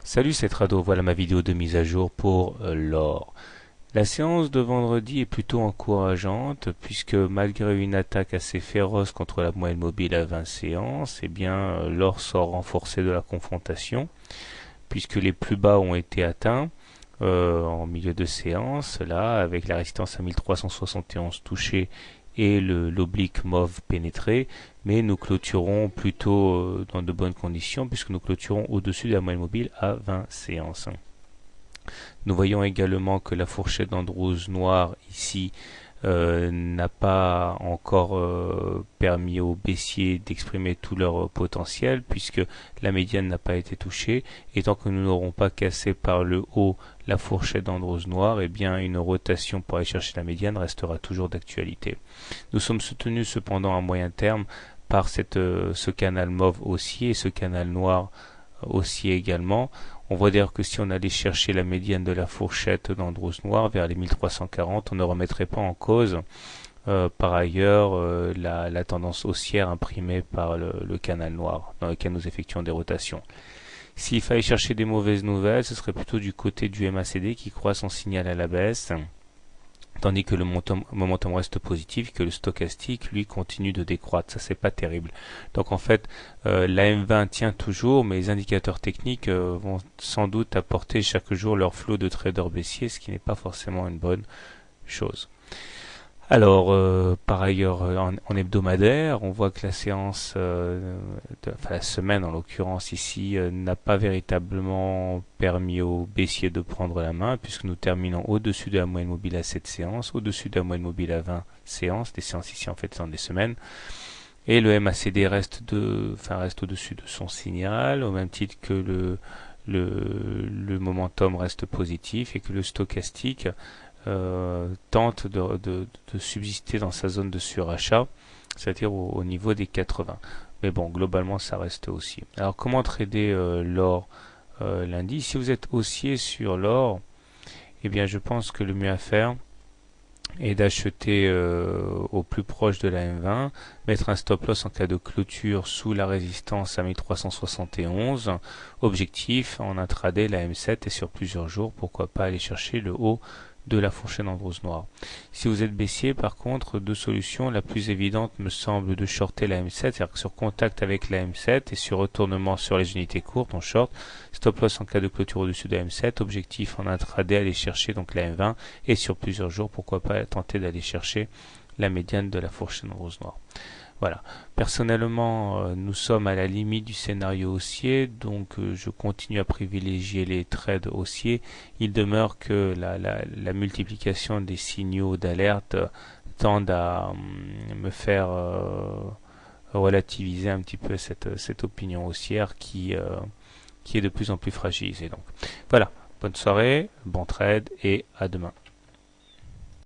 Salut, c'est Trado, voilà ma vidéo de mise à jour pour l'or. La séance de vendredi est plutôt encourageante puisque malgré une attaque assez féroce contre la moyenne mobile à 20 séances, eh bien l'or sort renforcé de la confrontation puisque les plus bas ont été atteints en milieu de séance, là avec la résistance à 1371 touchée et l'oblique mauve pénétré, mais nous clôturons plutôt dans de bonnes conditions puisque nous clôturons au-dessus de la moyenne mobile à 20 séances. Nous voyons également que la fourchette d'Andrews noire ici n'a pas encore permis aux baissiers d'exprimer tout leur potentiel puisque la médiane n'a pas été touchée et tant que nous n'aurons pas cassé par le haut la fourchette d'Andrews noire, eh bien une rotation pour aller chercher la médiane restera toujours d'actualité. Nous sommes soutenus cependant à moyen terme par ce canal mauve haussier et ce canal noir haussier également. On voit d'ailleurs que si on allait chercher la médiane de la fourchette d'Andrews noir vers les 1340, on ne remettrait pas en cause par ailleurs la tendance haussière imprimée par le canal noir dans lequel nous effectuons des rotations. S'il fallait chercher des mauvaises nouvelles, ce serait plutôt du côté du MACD qui croit son signal à la baisse, tandis que le momentum reste positif, que le stochastique lui continue de décroître. Ça, c'est pas terrible. Donc en fait, la M20 tient toujours, mais les indicateurs techniques vont sans doute apporter chaque jour leur flot de traders baissiers, ce qui n'est pas forcément une bonne chose. Alors, par ailleurs, en hebdomadaire, on voit que la séance, la semaine en l'occurrence ici, n'a pas véritablement permis aux baissiers de prendre la main, puisque nous terminons au-dessus de la moyenne mobile à 7 séances, au-dessus de la moyenne mobile à 20 séances, des séances ici en fait sont des semaines, et le MACD reste au-dessus de son signal, au même titre que le momentum reste positif et que le stochastique tente de subsister dans sa zone de surachat, c'est-à-dire au niveau des 80. Mais bon, globalement, ça reste haussier. Alors, comment trader l'or lundi? Si vous êtes haussier sur l'or, eh bien, je pense que le mieux à faire est d'acheter au plus proche de la M20, mettre un stop loss en cas de clôture sous la résistance à 1371, objectif en intraday la M7 et sur plusieurs jours, pourquoi pas aller chercher le haut de la fourchette d'Andrews noire. Si vous êtes baissier, par contre, deux solutions. La plus évidente me semble de shorter la M7, c'est-à-dire que sur contact avec la M7 et sur retournement sur les unités courtes, on short. Stop loss en cas de clôture au-dessus de la M7. Objectif en intraday, aller chercher donc la M20 et sur plusieurs jours, pourquoi pas tenter d'aller chercher la médiane de la fourchette d'Andrews noire. Voilà. Personnellement, nous sommes à la limite du scénario haussier, donc je continue à privilégier les trades haussiers. Il demeure que la multiplication des signaux d'alerte tendent à me faire relativiser un petit peu cette opinion haussière qui est de plus en plus fragilisée. Donc voilà, bonne soirée, bon trade et à demain.